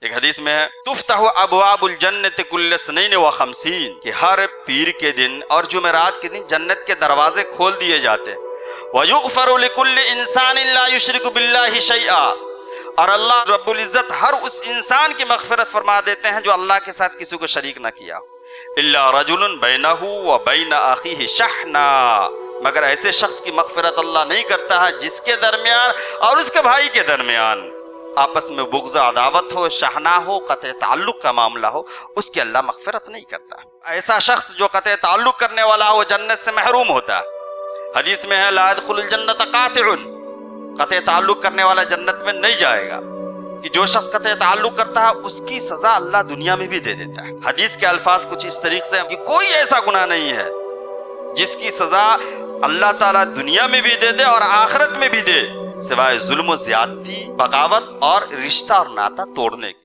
ایک حدیث میں ہے تفتح ابواب الجنت کل اثنین و خمسین، کہ ہر پیر کے دن اور جمعرات کے دن جنت کے دروازے کھول دیے جاتے ہیں۔ وَيُغْفَرُ لِكُلِّ إِنسَانٍ لَا يُشْرِكُ بِاللَّهِ شَيْئًا، اور اللہ رب العزت ہر اس انسان کی مغفرت فرما دیتے ہیں جو اللہ کے ساتھ کسی کو شریک نہ کیا ہو۔ إِلَّا رَجُلٌ بَيْنَهُ وَبَيْنَ أَخِيهِ شَحْنًا، مگر ایسے شخص کی مغفرت اللہ نہیں کرتا ہے جس کے درمیان اور اس کے بھائی کے درمیان آپس میں بغض عداوت ہو، شحنہ ہو، قطع تعلق کا معاملہ ہو، اس کی اللہ مغفرت نہیں کرتا۔ ایسا شخص جو قطع تعلق کرنے والا ہو جنت سے محروم ہوتا ہے۔ حدیث میں ہے لا يدخل الجنت قاطع، قطع تعلق کرنے والا جنت میں نہیں جائے گا، کہ جو شخص قطع تعلق کرتا ہے اس کی سزا اللہ دنیا میں بھی دے دیتا ہے۔ حدیث کے الفاظ کچھ اس طریقے سے کہ کوئی ایسا گناہ نہیں ہے جس کی سزا اللہ تعالیٰ دنیا میں بھی دے دے اور آخرت میں بھی دے، سوائے ظلم و زیادتی، بغاوت اور رشتہ اور ناتا توڑنے کے۔